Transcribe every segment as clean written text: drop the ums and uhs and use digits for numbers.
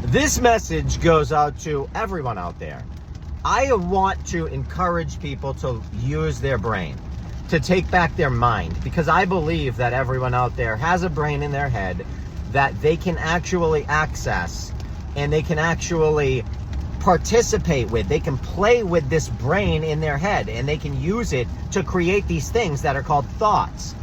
This message goes out to everyone out there. I want to encourage people to use their brain, to take back their mind, because I believe that everyone out there has a brain in their head that they can actually access and they can actually participate with. They can play with this brain in their head and they can use it to create these things that are called thoughts.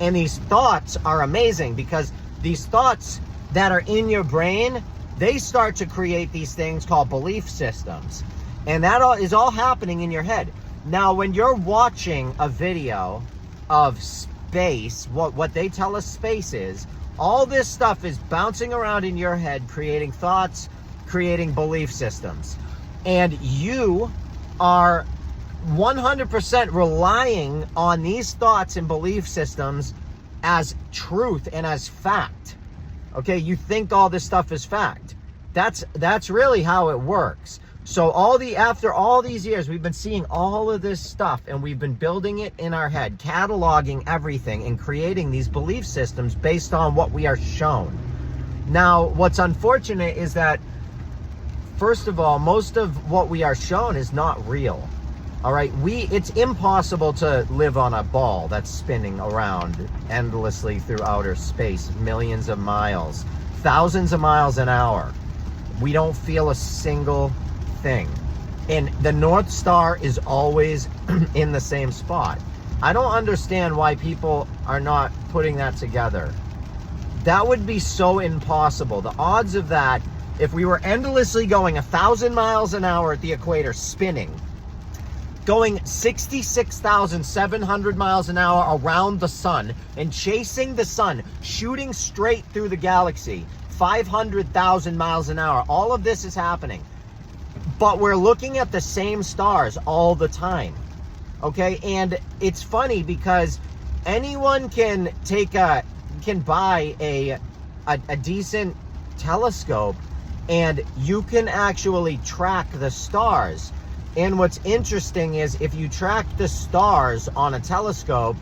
And these thoughts are amazing because these thoughts that are in your brain, they start to create these things called belief systems. And that is all happening in your head. Now, when you're watching a video of space, what they tell us space is, all this stuff is bouncing around in your head, creating thoughts, creating belief systems. And you are 100% relying on these thoughts and belief systems as truth and as fact. Okay, you think all this stuff is fact. That's really how it works. So after all these years, we've been seeing all of this stuff and we've been building it in our head, cataloging everything and creating these belief systems based on what we are shown. Now, what's unfortunate is that, first of all, most of what we are shown is not real. All right, it's impossible to live on a ball that's spinning around endlessly through outer space, millions of miles, thousands of miles an hour. We don't feel a single thing. And the North Star is always in the same spot. I don't understand why people are not putting that together. That would be so impossible. The odds of that, if we were endlessly going 1,000 miles an hour at the equator, spinning, going 66,700 miles an hour around the sun and chasing the sun, shooting straight through the galaxy, 500,000 miles an hour. All of this is happening. But we're looking at the same stars all the time. Okay? And it's funny because anyone can buy a decent telescope and you can actually track the stars. And what's interesting is if you track the stars on a telescope,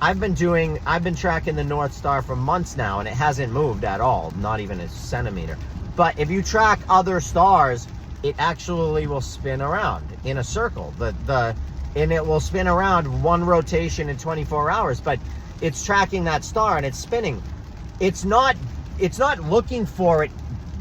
I've been tracking the North Star for months now and it hasn't moved at all, not even a centimeter. But if you track other stars, it actually will spin around in a circle. And it will spin around one rotation in 24 hours, but it's tracking that star and it's spinning. It's not looking for it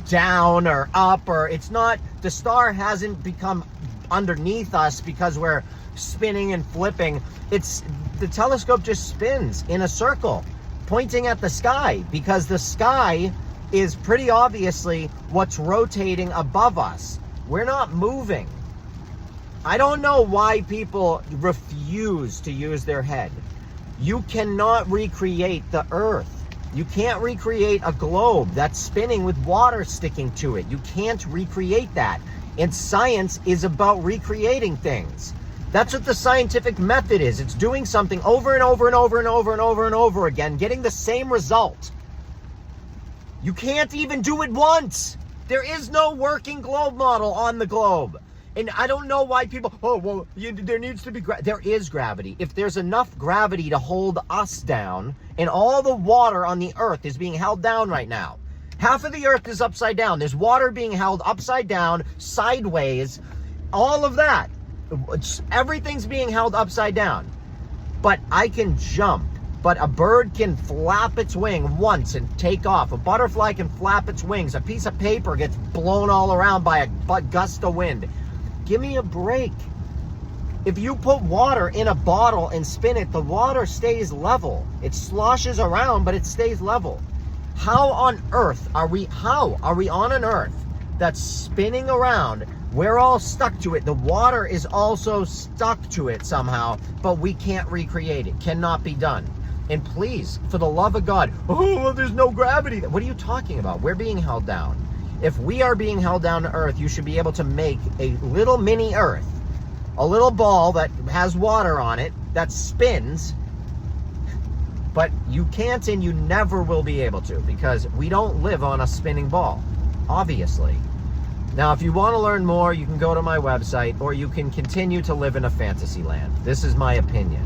down or up, or the star hasn't become underneath us because we're spinning and flipping. The telescope just spins in a circle pointing at the sky because the sky is pretty obviously what's rotating above us. We're not moving. I don't know why people refuse to use their head. You cannot recreate the earth. You can't recreate a globe that's spinning with water sticking to it. You can't recreate that. And science is about recreating things. That's what the scientific method is. It's doing something over and over and over and over and over and over again, getting the same result. You can't even do it once. There is no working globe model on the globe. And I don't know why people, there needs to be, there is gravity. If there's enough gravity to hold us down, and all the water on the earth is being held down right now. Half of the earth is upside down. There's water being held upside down, sideways, all of that. Everything's being held upside down. But I can jump. But a bird can flap its wing once and take off. A butterfly can flap its wings. A piece of paper gets blown all around by a gust of wind. Give me a break. If you put water in a bottle and spin it, the water stays level. It sloshes around, but it stays level. How on earth are we on an earth that's spinning around? We're all stuck to it. The water is also stuck to it somehow, but we can't recreate it. Cannot be done. And please, for the love of God, there's no gravity. What are you talking about? We're being held down. If we are being held down to earth, you should be able to make a little mini earth, a little ball that has water on it that spins. But you can't, and you never will be able to, because we don't live on a spinning ball, obviously. Now, if you want to learn more, you can go to my website, or you can continue to live in a fantasy land. This is my opinion.